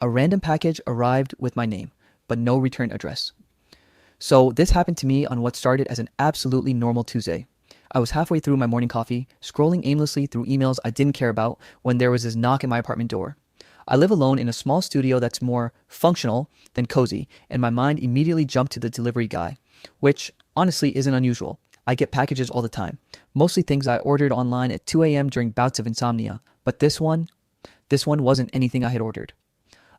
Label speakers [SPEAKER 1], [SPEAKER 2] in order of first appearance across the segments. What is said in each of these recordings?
[SPEAKER 1] A random package arrived with my name, but no return address. So this happened to me on what started as an absolutely normal Tuesday. I was halfway through my morning coffee, scrolling aimlessly through emails I didn't care about when there was this knock at my apartment door. I live alone in a small studio that's more functional than cozy, and my mind immediately jumped to the delivery guy, which honestly isn't unusual. I get packages all the time, mostly things I ordered online at 2 a.m. during bouts of insomnia, but this one wasn't anything I had ordered.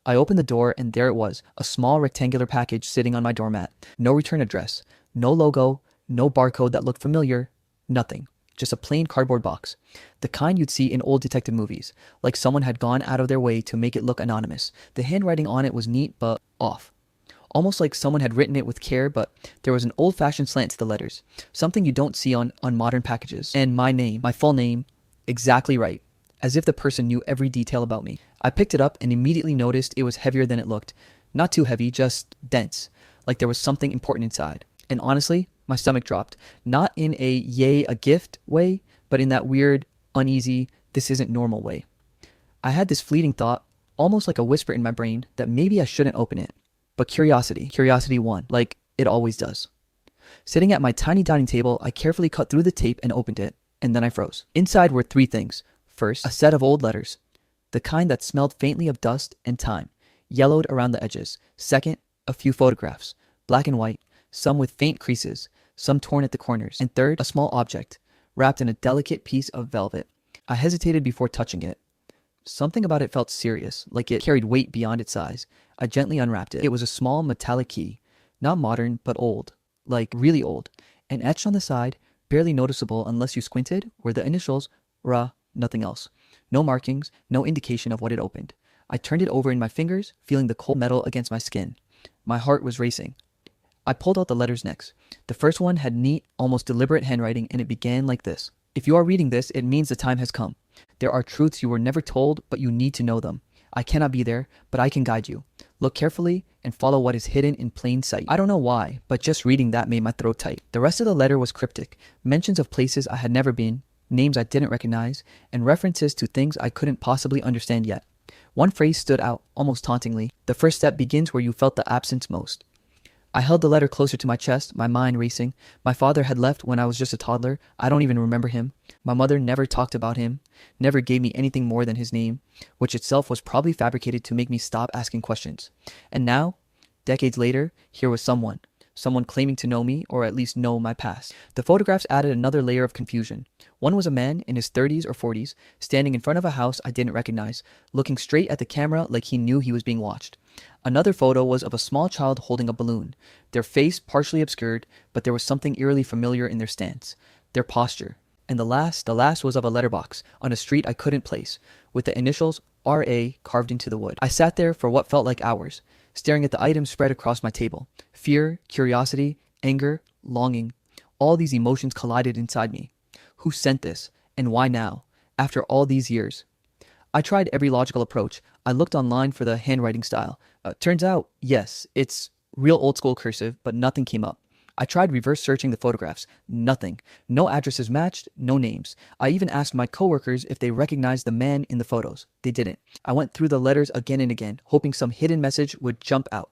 [SPEAKER 1] I opened the door and there it was, a small rectangular package sitting on my doormat. No return address, no logo, no barcode that looked familiar, nothing. Just a plain cardboard box. The kind you'd see in old detective movies, like someone had gone out of their way to make it look anonymous. The handwriting on it was neat but off. Almost like someone had written it with care, but there was an old-fashioned slant to the letters. Something you don't see on modern packages. And my name, my full name, exactly right. As if the person knew every detail about me. I picked it up and immediately noticed it was heavier than it looked. Not too heavy, just dense. Like there was something important inside. And honestly, my stomach dropped. Not in a yay, a gift way, but in that weird, uneasy, this isn't normal way. I had this fleeting thought, almost like a whisper in my brain, that maybe I shouldn't open it. But curiosity won, like it always does. Sitting at my tiny dining table, I carefully cut through the tape and opened it, and then I froze. Inside were three things. First, a set of old letters, the kind that smelled faintly of dust and time, yellowed around the edges. Second, a few photographs, black and white, some with faint creases, some torn at the corners. And third, a small object, wrapped in a delicate piece of velvet. I hesitated before touching it. Something about it felt serious, like it carried weight beyond its size. I gently unwrapped it. It was a small metallic key, not modern, but old, like really old. And etched on the side, barely noticeable unless you squinted, were the initials RA, nothing else. No markings, no indication of what it opened. I turned it over in my fingers, feeling the cold metal against my skin. My heart was racing. I pulled out the letters next. The first one had neat, almost deliberate handwriting, and it began like this. If you are reading this, it means the time has come. There are truths you were never told, but you need to know them. I cannot be there, but I can guide you. Look carefully and follow what is hidden in plain sight. I don't know why, but just reading that made my throat tight. The rest of the letter was cryptic. Mentions of places I had never been, names I didn't recognize, and references to things I couldn't possibly understand yet. One phrase stood out, almost tauntingly. The first step begins where you felt the absence most. I held the letter closer to my chest, my mind racing. My father had left when I was just a toddler. I don't even remember him. My mother never talked about him, never gave me anything more than his name, which itself was probably fabricated to make me stop asking questions. And now, decades later, here was someone claiming to know me, or at least know my past. The photographs added another layer of confusion. One was a man in his 30s or 40s, standing in front of a house I didn't recognize, looking straight at the camera like he knew he was being watched. Another photo was of a small child holding a balloon, their face partially obscured, but there was something eerily familiar in their stance, their posture. And the last was of a letterbox on a street I couldn't place, with the initials R.A. carved into the wood. I sat there for what felt like hours, staring at the items spread across my table. Fear, curiosity, anger, longing. All these emotions collided inside me. Who sent this? And why now? After all these years? I tried every logical approach. I looked online for the handwriting style. Turns out, yes, it's real old school cursive, but nothing came up. I tried reverse searching the photographs. Nothing. No addresses matched, no names. I even asked my coworkers if they recognized the man in the photos. They didn't. I went through the letters again and again, hoping some hidden message would jump out.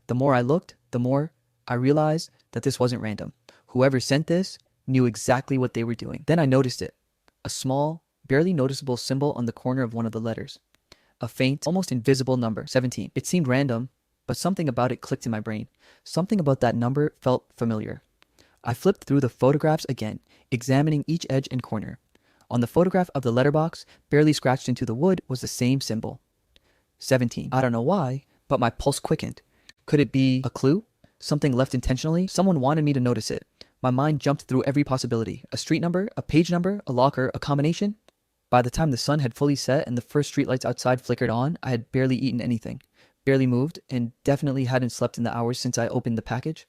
[SPEAKER 1] The more I looked, the more I realized that this wasn't random. Whoever sent this knew exactly what they were doing. Then I noticed it. A small, barely noticeable symbol on the corner of one of the letters. A faint, almost invisible number, 17. It seemed random, but something about it clicked in my brain. Something about that number felt familiar. I flipped through the photographs again, examining each edge and corner. On the photograph of the letterbox, barely scratched into the wood, was the same symbol. 17. I don't know why, but my pulse quickened. Could it be a clue? Something left intentionally? Someone wanted me to notice it. My mind jumped through every possibility. A street number, a page number, a locker, a combination. By the time the sun had fully set and the first streetlights outside flickered on, I had barely eaten anything, barely moved, and definitely hadn't slept in the hours since I opened the package.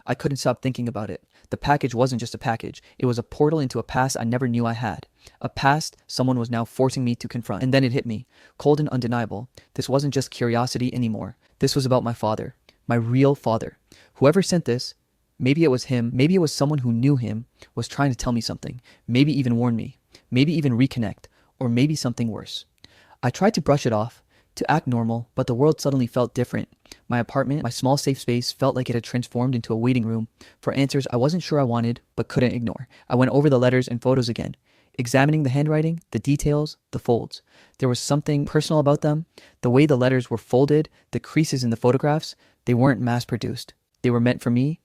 [SPEAKER 1] I couldn't stop thinking about it. The package wasn't just a package. It was a portal into a past I never knew I had. A past someone was now forcing me to confront. And then it hit me, cold and undeniable. This wasn't just curiosity anymore. This was about my father, my real father. Whoever sent this, maybe it was him, maybe it was someone who knew him, was trying to tell me something, maybe even warn me, maybe even reconnect, or maybe something worse. I tried to brush it off, to act normal, but the world suddenly felt different. My apartment, my small safe space, felt like it had transformed into a waiting room for answers I wasn't sure I wanted, but couldn't ignore. I went over the letters and photos again, examining the handwriting, the details, the folds. There was something personal about them. The way the letters were folded, the creases in the photographs, they weren't mass-produced. They were meant for me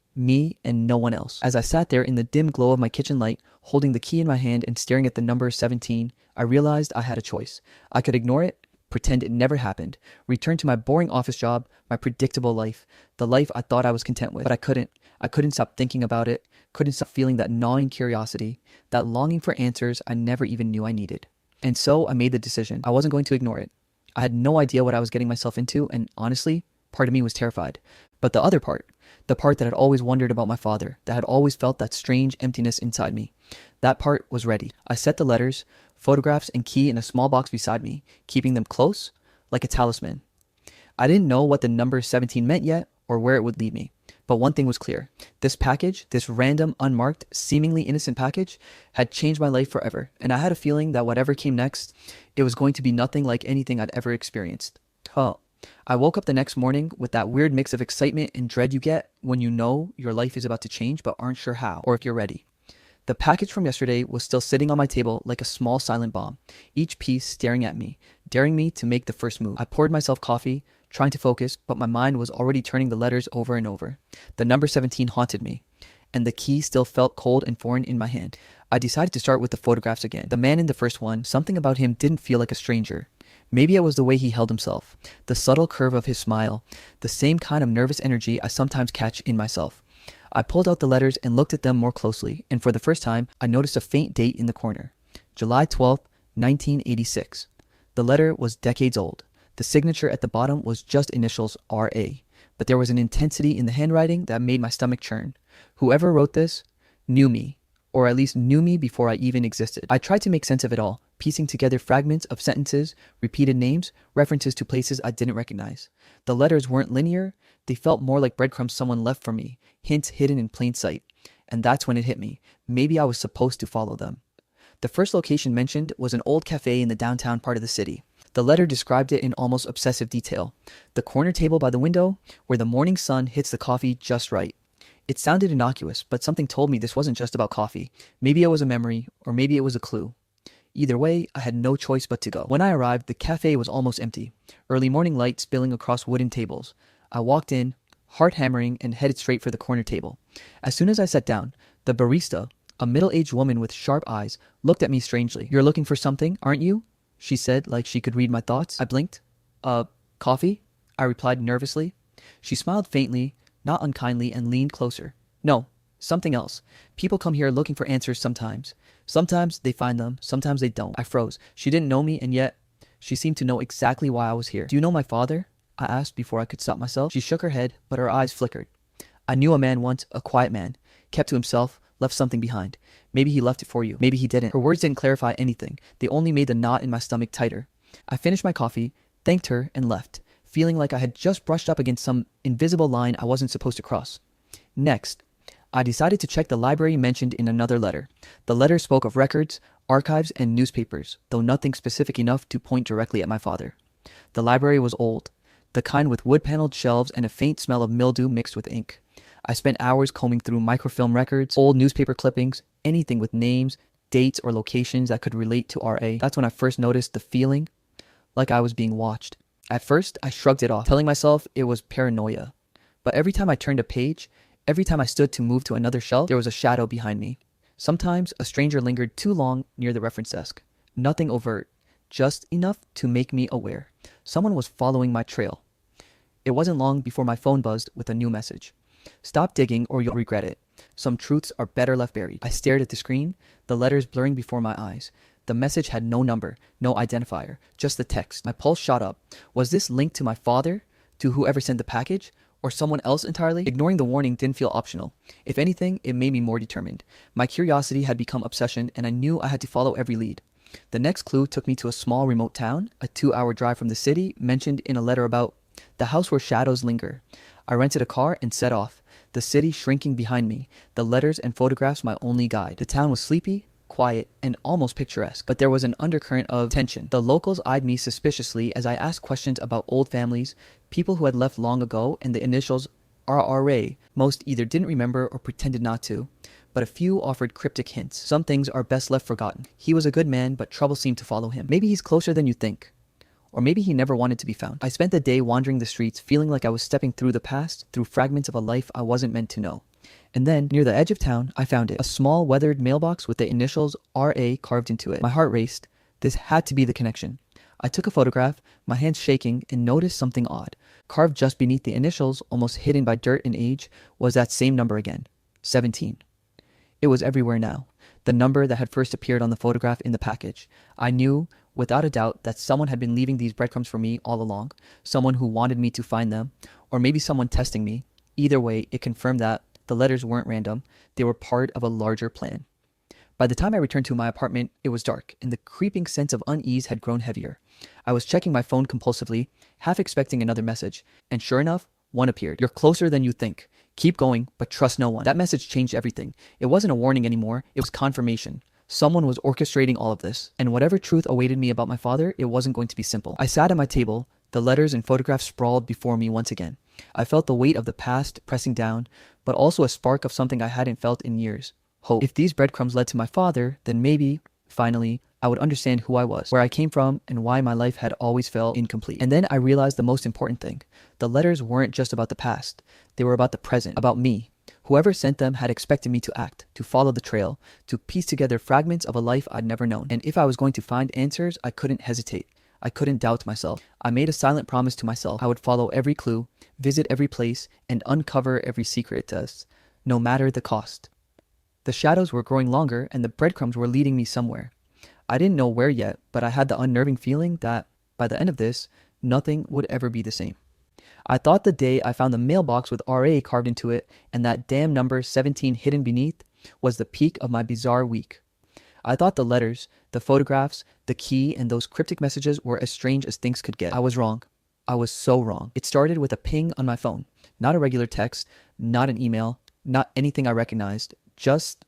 [SPEAKER 1] and no one else. As I sat there in the dim glow of my kitchen light, holding the key in my hand and staring at the number 17, I realized I had a choice. I could ignore it, pretend it never happened, return to my boring office job, my predictable life, the life I thought I was content with. But I couldn't. I couldn't stop thinking about it, couldn't stop feeling that gnawing curiosity, that longing for answers I never even knew I needed. And so I made the decision. I wasn't going to ignore it. I had no idea what I was getting myself into, and honestly, part of me was terrified. But the other part, the part that had always wondered about my father, that had always felt that strange emptiness inside me, that part was ready. I set the letters, photographs, and key in a small box beside me, keeping them close, like a talisman. I didn't know what the number 17 meant yet, or where it would lead me. But one thing was clear. This package, this random, unmarked, seemingly innocent package, had changed my life forever. And I had a feeling that whatever came next, it was going to be nothing like anything I'd ever experienced. I woke up the next morning with that weird mix of excitement and dread you get when you know your life is about to change but aren't sure how, or if you're ready. The package from yesterday was still sitting on my table like a small silent bomb, each piece staring at me, daring me to make the first move. I poured myself coffee, trying to focus, but my mind was already turning the letters over and over. The number 17 haunted me, and the key still felt cold and foreign in my hand. I decided to start with the photographs again. The man in the first one, something about him didn't feel like a stranger. Maybe it was the way he held himself, the subtle curve of his smile, the same kind of nervous energy I sometimes catch in myself. I pulled out the letters and looked at them more closely, and for the first time, I noticed a faint date in the corner. July 12th, 1986. The letter was decades old. The signature at the bottom was just initials R.A., but there was an intensity in the handwriting that made my stomach churn. Whoever wrote this knew me, or at least knew me before I even existed. I tried to make sense of it all, piecing together fragments of sentences, repeated names, references to places I didn't recognize. The letters weren't linear. They felt more like breadcrumbs someone left for me, hints hidden in plain sight. And that's when it hit me. Maybe I was supposed to follow them. The first location mentioned was an old cafe in the downtown part of the city. The letter described it in almost obsessive detail. The corner table by the window, where the morning sun hits the coffee just right. It sounded innocuous, but something told me this wasn't just about coffee. Maybe it was a memory, or maybe it was a clue. Either way, I had no choice but to go. When I arrived, the cafe was almost empty. Early morning light spilling across wooden tables. I walked in, heart hammering, and headed straight for the corner table. As soon as I sat down, the barista, a middle-aged woman with sharp eyes, looked at me strangely. "You're looking for something, aren't you?" she said, like she could read my thoughts. I blinked. Coffee?" I replied nervously. She smiled faintly, not unkindly, and leaned closer. "No, something else. People come here looking for answers sometimes. Sometimes they find them, sometimes they don't." I froze. She didn't know me, and yet she seemed to know exactly why I was here. "Do you know my father?" I asked before I could stop myself. She shook her head, but her eyes flickered. "I knew a man once, a quiet man, kept to himself, left something behind. Maybe he left it for you. Maybe he didn't." Her words didn't clarify anything. They only made the knot in my stomach tighter. I finished my coffee, thanked her, and left, feeling like I had just brushed up against some invisible line I wasn't supposed to cross. Next, I decided to check the library mentioned in another letter. The letter spoke of records, archives, and newspapers, though nothing specific enough to point directly at my father. The library was old, the kind with wood-paneled shelves and a faint smell of mildew mixed with ink. I spent hours combing through microfilm records, old newspaper clippings, anything with names, dates, or locations that could relate to R.A. That's when I first noticed the feeling like I was being watched. At first, I shrugged it off, telling myself it was paranoia. But every time I turned a page, every time I stood to move to another shelf, there was a shadow behind me. Sometimes a stranger lingered too long near the reference desk. Nothing overt, just enough to make me aware. Someone was following my trail. It wasn't long before my phone buzzed with a new message. "Stop digging or you'll regret it. Some truths are better left buried." I stared at the screen, the letters blurring before my eyes. The message had no number, no identifier, just the text. My pulse shot up. Was this linked to my father, to whoever sent the package, or someone else entirely? Ignoring the warning didn't feel optional. If anything, it made me more determined. My curiosity had become obsession, and I knew I had to follow every lead. The next clue took me to a small remote town, a 2-hour drive from the city, mentioned in a letter about the house where shadows linger. I rented a car and set off, the city shrinking behind me, the letters and photographs my only guide. The town was sleepy, quiet, and almost picturesque. But there was an undercurrent of tension. The locals eyed me suspiciously as I asked questions about old families, people who had left long ago, and the initials RRA. Most either didn't remember or pretended not to, but a few offered cryptic hints. Some things are best left forgotten. He was a good man, but trouble seemed to follow him. Maybe he's closer than you think. Or maybe he never wanted to be found. I spent the day wandering the streets, feeling like I was stepping through the past, through fragments of a life I wasn't meant to know. And then, near the edge of town, I found it. A small, weathered mailbox with the initials RA carved into it. My heart raced. This had to be the connection. I took a photograph, my hands shaking, and noticed something odd. Carved just beneath the initials, almost hidden by dirt and age, was that same number again. 17. It was everywhere now. The number that had first appeared on the photograph in the package. I knew, without a doubt, that someone had been leaving these breadcrumbs for me all along. Someone who wanted me to find them. Or maybe someone testing me. Either way, it confirmed that the letters weren't random. They were part of a larger plan. By the time I returned to my apartment, it was dark, and the creeping sense of unease had grown heavier. I was checking my phone compulsively, half expecting another message, and sure enough, one appeared. You're closer than you think. Keep going, but trust no one. That message changed everything. It wasn't a warning anymore, it was confirmation. Someone was orchestrating all of this, and whatever truth awaited me about my father, it wasn't going to be simple. I sat at my table, the letters and photographs sprawled before me once again. I felt the weight of the past pressing down, but also a spark of something I hadn't felt in years. Hope. If these breadcrumbs led to my father, then maybe, finally, I would understand who I was, where I came from, and why my life had always felt incomplete. And then I realized the most important thing. The letters weren't just about the past. They were about the present, about me. Whoever sent them had expected me to act, to follow the trail, to piece together fragments of a life I'd never known. And if I was going to find answers, I couldn't hesitate. I couldn't doubt myself. I made a silent promise to myself. I would follow every clue, visit every place, and uncover every secret to us, no matter the cost. The shadows were growing longer, and the breadcrumbs were leading me somewhere. I didn't know where yet, but I had the unnerving feeling that, by the end of this, nothing would ever be the same. I thought the day I found the mailbox with RA carved into it, and that damn number 17 hidden beneath, was the peak of my bizarre week. I thought the letters, the photographs, the key, and those cryptic messages were as strange as things could get. I was wrong. I was so wrong. It started with a ping on my phone. Not a regular text, not an email, not anything I recognized, just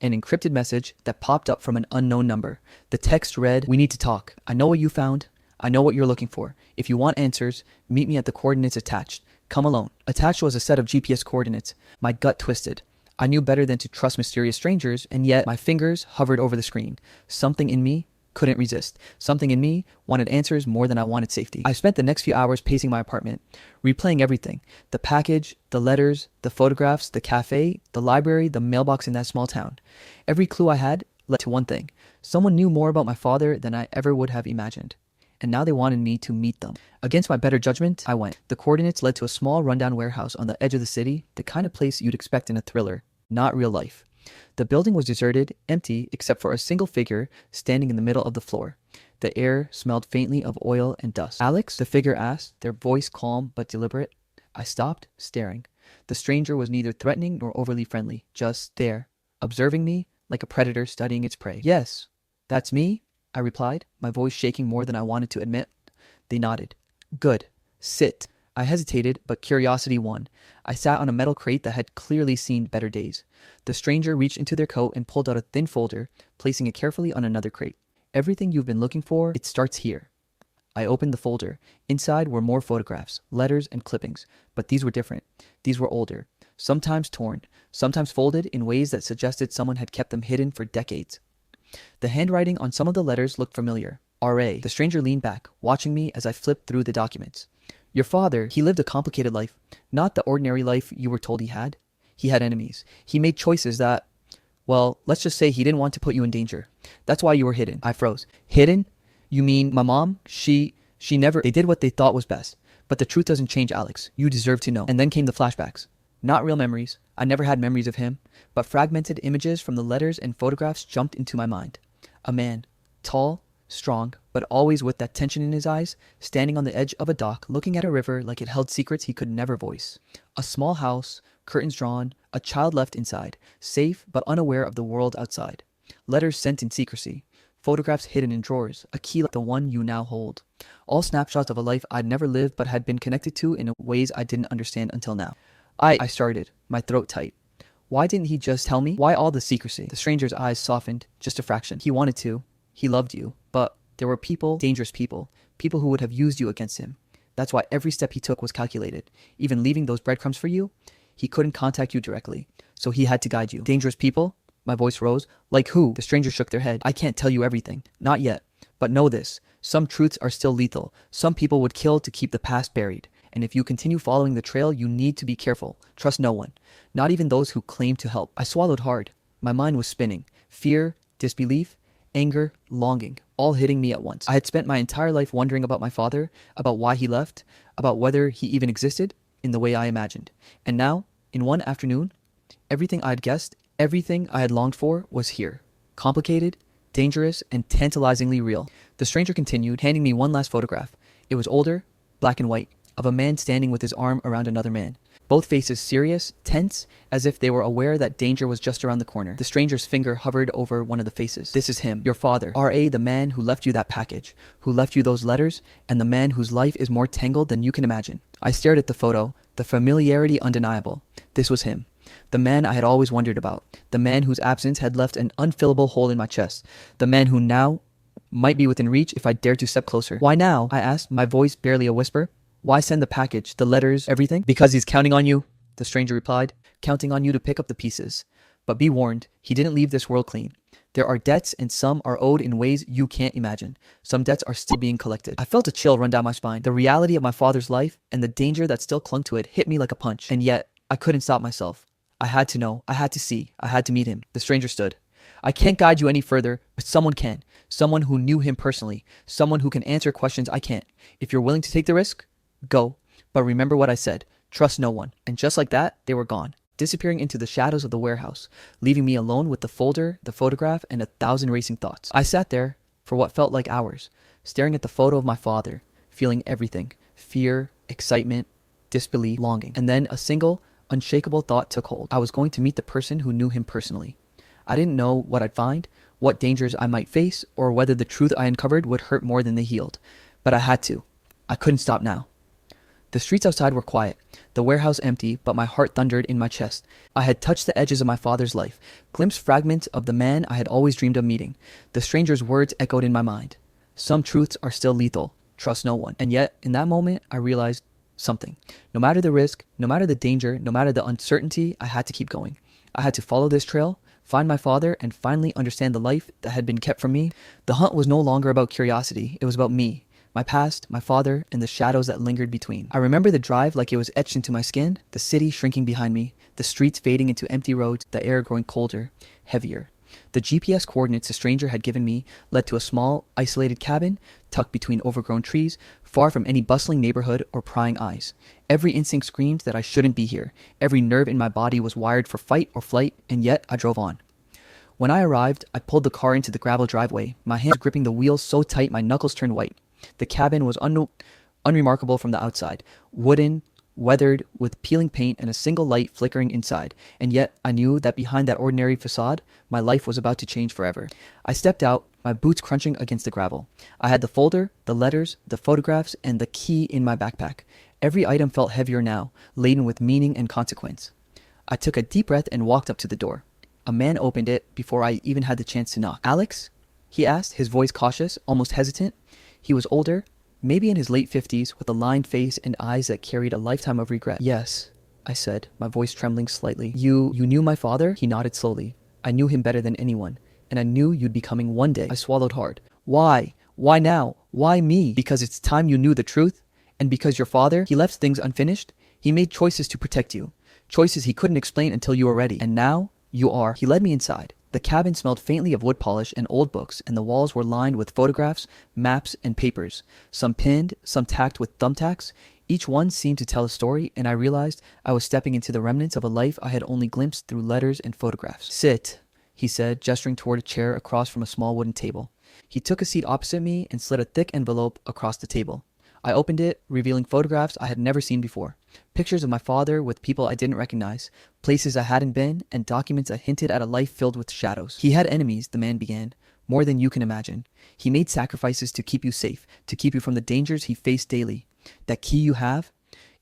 [SPEAKER 1] an encrypted message that popped up from an unknown number. The text read, "We need to talk. I know what you found. I know what you're looking for. If you want answers, meet me at the coordinates attached. Come alone." Attached was a set of GPS coordinates. My gut twisted. I knew better than to trust mysterious strangers, and yet my fingers hovered over the screen. Something in me couldn't resist. Something in me wanted answers more than I wanted safety. I spent the next few hours pacing my apartment, replaying everything. The package, the letters, the photographs, the cafe, the library, the mailbox in that small town. Every clue I had led to one thing. Someone knew more about my father than I ever would have imagined. And now they wanted me to meet them. Against my better judgment, I went. The coordinates led to a small rundown warehouse on the edge of the city, the kind of place you'd expect in a thriller, not real life. The building was deserted, empty, except for a single figure standing in the middle of the floor. The air smelled faintly of oil and dust. "Alex?" the figure asked, their voice calm but deliberate. I stopped, staring. The stranger was neither threatening nor overly friendly, just there, observing me like a predator studying its prey. "Yes, that's me," I replied, my voice shaking more than I wanted to admit. They nodded. "Good. Sit." I hesitated, but curiosity won. I sat on a metal crate that had clearly seen better days. The stranger reached into their coat and pulled out a thin folder, placing it carefully on another crate. "Everything you've been looking for, it starts here." I opened the folder. Inside were more photographs, letters, and clippings, but these were different. These were older, sometimes torn, sometimes folded in ways that suggested someone had kept them hidden for decades. The handwriting on some of the letters looked familiar. "R.A." The stranger leaned back, watching me as I flipped through the documents. "Your father, he lived a complicated life. Not the ordinary life you were told he had. He had enemies. He made choices that, well, let's just say he didn't want to put you in danger. That's why you were hidden." I froze. "Hidden? You mean my mom? She never..." "They did what they thought was best. But the truth doesn't change, Alex. You deserve to know." And then came the flashbacks. Not real memories. I never had memories of him, but fragmented images from the letters and photographs jumped into my mind. A man, tall, strong, but always with that tension in his eyes, standing on the edge of a dock, looking at a river like it held secrets he could never voice. A small house, curtains drawn, a child left inside, safe but unaware of the world outside. Letters sent in secrecy, photographs hidden in drawers, a key like the one you now hold. All snapshots of a life I'd never lived but had been connected to in ways I didn't understand until now. I started, my throat tight. Why didn't he just tell me? Why all the secrecy? The stranger's eyes softened just a fraction. He wanted to. He loved you. But there were people, dangerous people, people who would have used you against him. That's why every step he took was calculated. Even leaving those breadcrumbs for you, he couldn't contact you directly. So he had to guide you. Dangerous people? My voice rose. Like who? The stranger shook their head. I can't tell you everything. Not yet. But know this. Some truths are still lethal. Some people would kill to keep the past buried. And if you continue following the trail, you need to be careful. Trust no one. Not even those who claim to help. I swallowed hard. My mind was spinning. Fear, disbelief, anger, longing, all hitting me at once. I had spent my entire life wondering about my father, about why he left, about whether he even existed in the way I imagined. And now, in one afternoon, everything I'd guessed, everything I had longed for was here. Complicated, dangerous, and tantalizingly real. The stranger continued, handing me one last photograph. It was older, black and white, of a man standing with his arm around another man. Both faces serious, tense, as if they were aware that danger was just around the corner. The stranger's finger hovered over one of the faces. This is him, your father. R.A., the man who left you that package, who left you those letters, and the man whose life is more tangled than you can imagine. I stared at the photo, the familiarity undeniable. This was him. The man I had always wondered about. The man whose absence had left an unfillable hole in my chest. The man who now might be within reach if I dared to step closer. Why now? I asked, my voice barely a whisper. Why send the package, the letters, everything? Because he's counting on you, the stranger replied, counting on you to pick up the pieces. But be warned, he didn't leave this world clean. There are debts and some are owed in ways you can't imagine. Some debts are still being collected. I felt a chill run down my spine. The reality of my father's life and the danger that still clung to it hit me like a punch. And yet, I couldn't stop myself. I had to know, I had to see, I had to meet him. The stranger stood. I can't guide you any further, but someone can. Someone who knew him personally. Someone who can answer questions I can't. If you're willing to take the risk, go. But remember what I said. Trust no one. And just like that, they were gone, disappearing into the shadows of the warehouse, leaving me alone with the folder, the photograph, and 1,000 racing thoughts. I sat there for what felt like hours, staring at the photo of my father, feeling everything. Fear, excitement, disbelief, longing. And then a single, unshakable thought took hold. I was going to meet the person who knew him personally. I didn't know what I'd find, what dangers I might face, or whether the truth I uncovered would hurt more than they healed. But I had to. I couldn't stop now. The streets outside were quiet, the warehouse empty, but my heart thundered in my chest. I had touched the edges of my father's life, glimpsed fragments of the man I had always dreamed of meeting. The stranger's words echoed in my mind. Some truths are still lethal. Trust no one. And yet, in that moment, I realized something. No matter the risk, no matter the danger, no matter the uncertainty, I had to keep going. I had to follow this trail, find my father, and finally understand the life that had been kept from me. The hunt was no longer about curiosity. It was about me. My past, my father, and the shadows that lingered between. I remember the drive like it was etched into my skin, the city shrinking behind me, the streets fading into empty roads, the air growing colder, heavier. The GPS coordinates the stranger had given me led to a small, isolated cabin tucked between overgrown trees, far from any bustling neighborhood or prying eyes. Every instinct screamed that I shouldn't be here. Every nerve in my body was wired for fight or flight, and yet I drove on. When I arrived, I pulled the car into the gravel driveway, my hands gripping the wheels so tight my knuckles turned white. The cabin was unremarkable from the outside, wooden, weathered, with peeling paint and a single light flickering inside, and yet I knew that behind that ordinary facade, my life was about to change forever. I stepped out, my boots crunching against the gravel. I had the folder, the letters, the photographs, and the key in my backpack. Every item felt heavier now, laden with meaning and consequence. I took a deep breath and walked up to the door. A man opened it before I even had the chance to knock. "Alex?" he asked, his voice cautious, almost hesitant. He was older, maybe in his late 50s, with a lined face and eyes that carried a lifetime of regret. "Yes," I said, my voice trembling slightly. You knew my father?" He nodded slowly. "I knew him better than anyone, and I knew you'd be coming one day." I swallowed hard. "Why? Why now? Why me?" "Because it's time you knew the truth, and because your father, he left things unfinished. He made choices to protect you, choices he couldn't explain until you were ready, and now you are." He led me inside. The cabin smelled faintly of wood polish and old books, and the walls were lined with photographs, maps, and papers, some pinned, some tacked with thumbtacks. Each one seemed to tell a story, and I realized I was stepping into the remnants of a life I had only glimpsed through letters and photographs. "Sit," he said, gesturing toward a chair across from a small wooden table. He took a seat opposite me and slid a thick envelope across the table. I opened it, revealing photographs I had never seen before. Pictures of my father with people I didn't recognize, places I hadn't been, and documents that hinted at a life filled with shadows. "He had enemies," the man began, "more than you can imagine. He made sacrifices to keep you safe, to keep you from the dangers he faced daily. That key you have,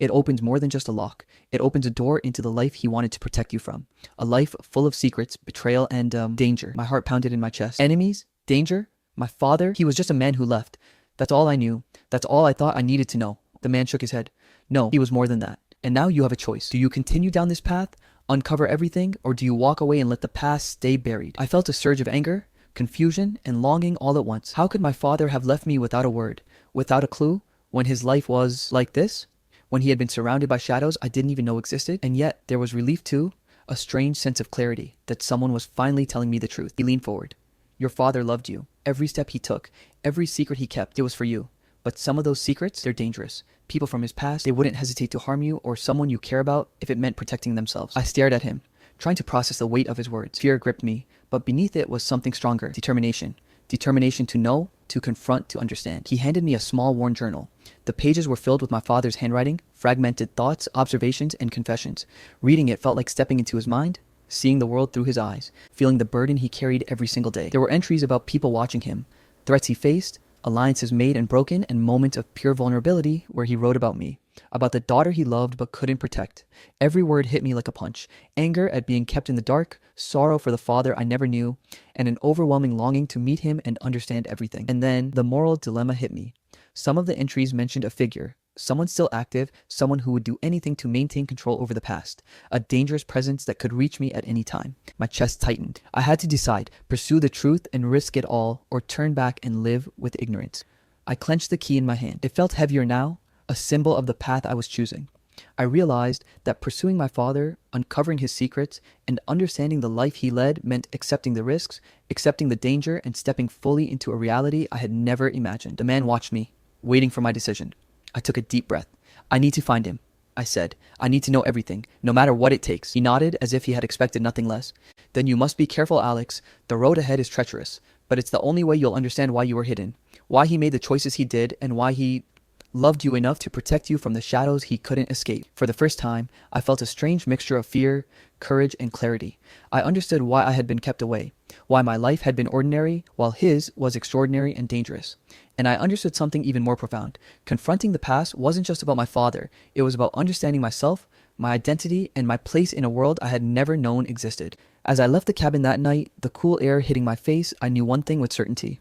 [SPEAKER 1] It opens more than just a lock. It opens a door into the life he wanted to protect you from. A life full of secrets, betrayal, and danger. My heart pounded in my chest. Enemies? Danger? My father? He was just a man who left. That's all I knew. That's all I thought I needed to know. The man shook his head. No, he was more than that. And now you have a choice. Do you continue down this path, uncover everything, or do you walk away and let the past stay buried? I felt a surge of anger, confusion, and longing all at once. How could my father have left me without a word, without a clue, when his life was like this? When he had been surrounded by shadows I didn't even know existed? And yet there was relief too, a strange sense of clarity that someone was finally telling me the truth. He leaned forward. Your father loved you. Every step he took, every secret he kept, it was for you. But some of those secrets, they're dangerous. People from his past, they wouldn't hesitate to harm you or someone you care about if it meant protecting themselves. I stared at him, trying to process the weight of his words. Fear gripped me, but beneath it was something stronger. Determination. Determination to know, to confront, to understand. He handed me a small worn journal. The pages were filled with my father's handwriting, fragmented thoughts, observations, and confessions. Reading it felt like stepping into his mind, seeing the world through his eyes, feeling the burden he carried every single day. There were entries about people watching him, threats he faced, alliances made and broken, and moments of pure vulnerability where he wrote about me, about the daughter he loved but couldn't protect. Every word hit me like a punch. Anger at being kept in the dark, sorrow for the father I never knew, and an overwhelming longing to meet him and understand everything. And then the moral dilemma hit me. Some of the entries mentioned a figure, someone still active, someone who would do anything to maintain control over the past, a dangerous presence that could reach me at any time. My chest tightened. I had to decide, pursue the truth and risk it all, or turn back and live with ignorance. I clenched the key in my hand. It felt heavier now, a symbol of the path I was choosing. I realized that pursuing my father, uncovering his secrets, and understanding the life he led meant accepting the risks, accepting the danger, and stepping fully into a reality I had never imagined. The man watched me, waiting for my decision. I took a deep breath. I need to find him, I said. I need to know everything, no matter what it takes. He nodded as if he had expected nothing less. Then you must be careful, Alex. The road ahead is treacherous, but it's the only way you'll understand why you were hidden, why he made the choices he did, and why he loved you enough to protect you from the shadows he couldn't escape. For the first time, I felt a strange mixture of fear, courage, and clarity. I understood why I had been kept away, why my life had been ordinary, while his was extraordinary and dangerous. And I understood something even more profound. Confronting the past wasn't just about my father. It was about understanding myself, my identity, and my place in a world I had never known existed. As I left the cabin that night, the cool air hitting my face, I knew one thing with certainty.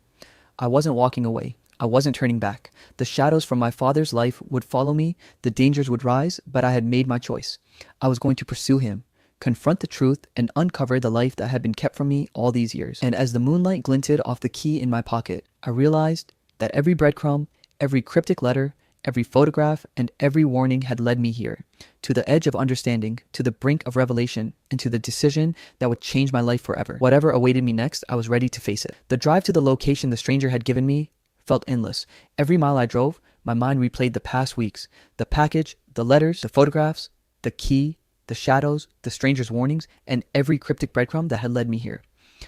[SPEAKER 1] I wasn't walking away. I wasn't turning back. The shadows from my father's life would follow me, the dangers would rise, but I had made my choice. I was going to pursue him, confront the truth, and uncover the life that had been kept from me all these years. And as the moonlight glinted off the key in my pocket, I realized that every breadcrumb, every cryptic letter, every photograph, and every warning had led me here, to the edge of understanding, to the brink of revelation, and to the decision that would change my life forever. Whatever awaited me next, I was ready to face it. The drive to the location the stranger had given me felt endless. Every mile I drove, my mind replayed the past weeks, the package, the letters, the photographs, the key, the shadows, the stranger's warnings, and every cryptic breadcrumb that had led me here.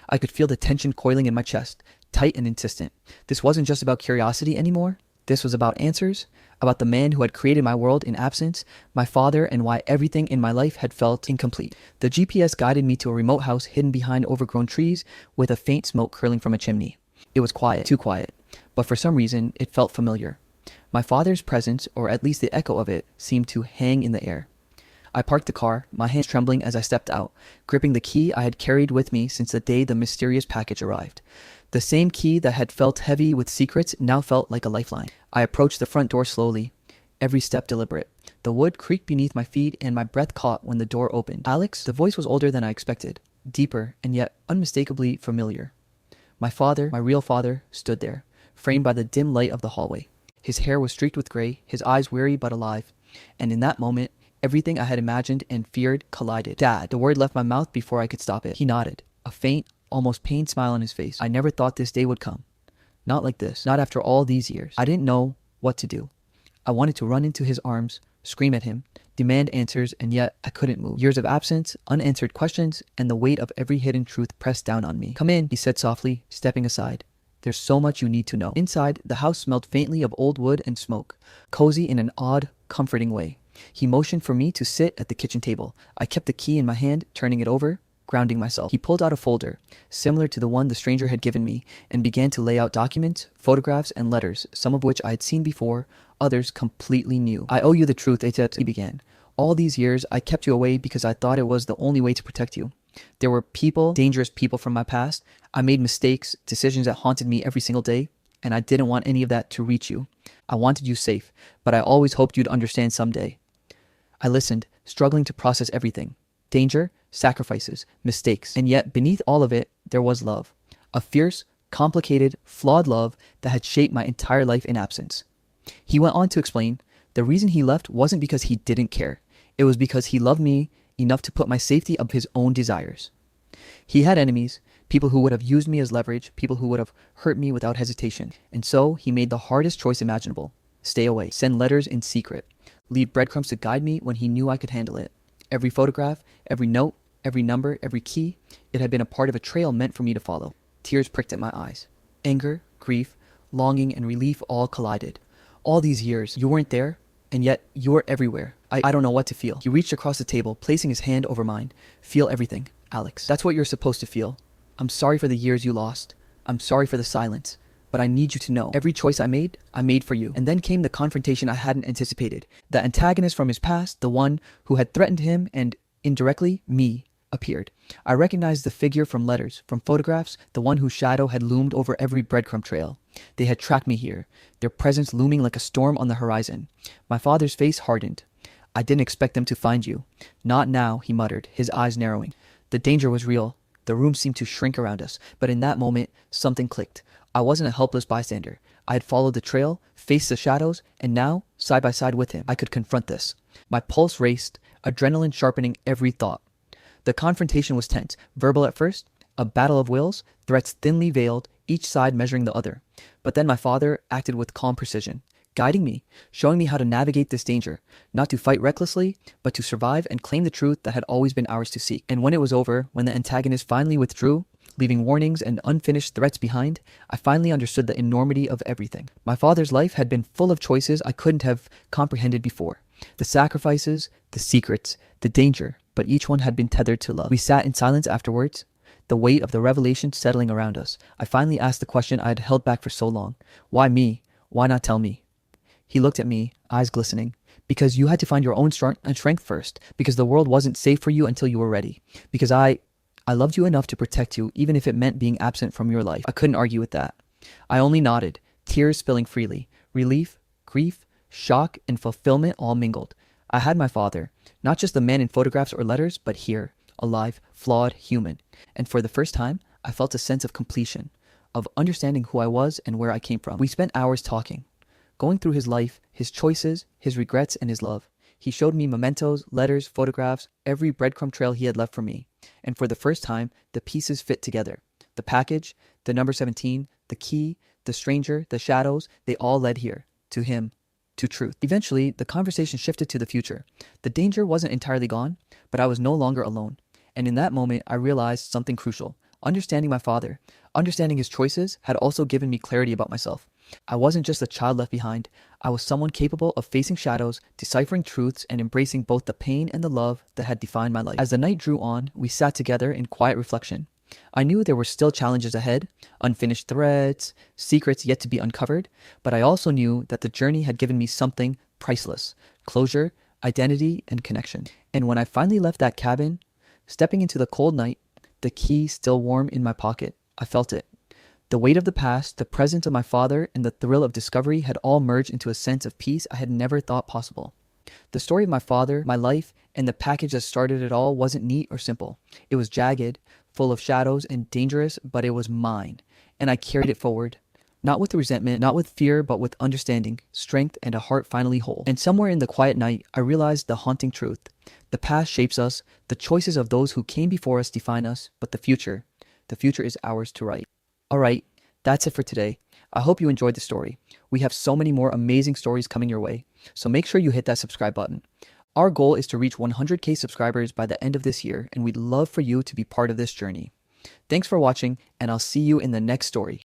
[SPEAKER 1] I could feel the tension coiling in my chest, tight and insistent. This wasn't just about curiosity anymore. This was about answers, about the man who had created my world in absence, my father, and why everything in my life had felt incomplete. The GPS guided me to a remote house hidden behind overgrown trees with a faint smoke curling from a chimney. It was quiet, too quiet, but for some reason it felt familiar. My father's presence, or at least the echo of it, seemed to hang in the air. I parked the car, my hands trembling as I stepped out, gripping the key I had carried with me since the day the mysterious package arrived. The same key that had felt heavy with secrets now felt like a lifeline. I approached the front door slowly, every step deliberate. The wood creaked beneath my feet and my breath caught when the door opened. Alex, the voice was older than I expected, deeper and yet unmistakably familiar. My father, my real father, stood there, framed by the dim light of the hallway. His hair was streaked with gray, his eyes weary but alive, and in that moment, everything I had imagined and feared collided. Dad, the word left my mouth before I could stop it. He nodded, a faint, almost pained smile on his face. I never thought this day would come. Not like this, not after all these years. I didn't know what to do. I wanted to run into his arms, scream at him, demand answers, and yet I couldn't move. Years of absence, unanswered questions, and the weight of every hidden truth pressed down on me. Come in, he said softly, stepping aside. There's so much you need to know. Inside, the house smelled faintly of old wood and smoke, cozy in an odd, comforting way. He motioned for me to sit at the kitchen table. I kept the key in my hand, turning it over, grounding myself. He pulled out a folder, similar to the one the stranger had given me, and began to lay out documents, photographs, and letters, some of which I had seen before, others completely new. I owe you the truth, AITA, he began. All these years, I kept you away because I thought it was the only way to protect you. There were people, dangerous people from my past. I made mistakes, decisions that haunted me every single day, and I didn't want any of that to reach you. I wanted you safe, but I always hoped you'd understand someday. I listened, struggling to process everything. Danger, sacrifices, mistakes. And yet, beneath all of it, there was love. A fierce, complicated, flawed love that had shaped my entire life in absence. He went on to explain, the reason he left wasn't because he didn't care. It was because he loved me enough to put my safety above his own desires. He had enemies, people who would have used me as leverage, people who would have hurt me without hesitation. And so he made the hardest choice imaginable. Stay away, send letters in secret, leave breadcrumbs to guide me when he knew I could handle it. Every photograph, every note, every number, every key, it had been a part of a trail meant for me to follow. Tears pricked at my eyes. Anger, grief, longing, and relief all collided. All these years, you weren't there, and yet you were everywhere. I don't know what to feel. He reached across the table, placing his hand over mine. Feel everything, Alex. That's what you're supposed to feel. I'm sorry for the years you lost. I'm sorry for the silence. But I need you to know, every choice I made for you. And then came the confrontation I hadn't anticipated. The antagonist from his past, the one who had threatened him and, indirectly, me, appeared. I recognized the figure from letters, from photographs, the one whose shadow had loomed over every breadcrumb trail. They had tracked me here, their presence looming like a storm on the horizon. My father's face hardened. I didn't expect them to find you. Not now, he muttered, his eyes narrowing. The danger was real. The room seemed to shrink around us, but in that moment, something clicked. I wasn't a helpless bystander. I had followed the trail, faced the shadows, and now, side by side with him, I could confront this. My pulse raced, adrenaline sharpening every thought. The confrontation was tense, verbal at first, a battle of wills, threats thinly veiled, each side measuring the other. But then my father acted with calm precision, guiding me, showing me how to navigate this danger, not to fight recklessly, but to survive and claim the truth that had always been ours to seek. And when it was over, when the antagonist finally withdrew, leaving warnings and unfinished threats behind, I finally understood the enormity of everything. My father's life had been full of choices I couldn't have comprehended before. The sacrifices, the secrets, the danger, but each one had been tethered to love. We sat in silence afterwards, the weight of the revelation settling around us. I finally asked the question I had held back for so long. Why me? Why not tell me? He looked at me, eyes glistening. Because you had to find your own strength first. Because the world wasn't safe for you until you were ready. Because I loved you enough to protect you, even if it meant being absent from your life. I couldn't argue with that. I only nodded, tears spilling freely. Relief, grief, shock, and fulfillment all mingled. I had my father, not just the man in photographs or letters, but here, alive, flawed, human. And for the first time, I felt a sense of completion, of understanding who I was and where I came from. We spent hours talking, going through his life, his choices, his regrets, and his love. He showed me mementos, letters, photographs, every breadcrumb trail he had left for me. And for the first time, the pieces fit together. The package, the number 17, the key, the stranger, the shadows, they all led here, to him, to truth. Eventually, the conversation shifted to the future. The danger wasn't entirely gone, but I was no longer alone. And in that moment, I realized something crucial. Understanding my father, understanding his choices, had also given me clarity about myself. I wasn't just a child left behind. I was someone capable of facing shadows, deciphering truths, and embracing both the pain and the love that had defined my life. As the night drew on, we sat together in quiet reflection. I knew there were still challenges ahead, unfinished threads, secrets yet to be uncovered, but I also knew that the journey had given me something priceless: closure, identity, and connection. And when I finally left that cabin, stepping into the cold night, the key still warm in my pocket, I felt it. The weight of the past, the presence of my father, and the thrill of discovery had all merged into a sense of peace I had never thought possible. The story of my father, my life, and the package that started it all wasn't neat or simple. It was jagged, full of shadows, and dangerous, but it was mine, and I carried it forward. Not with resentment, not with fear, but with understanding, strength, and a heart finally whole. And somewhere in the quiet night, I realized the haunting truth. The past shapes us, the choices of those who came before us define us, but the future is ours to write. Alright, that's it for today. I hope you enjoyed the story. We have so many more amazing stories coming your way, so make sure you hit that subscribe button. Our goal is to reach 100K subscribers by the end of this year, and we'd love for you to be part of this journey. Thanks for watching, and I'll see you in the next story.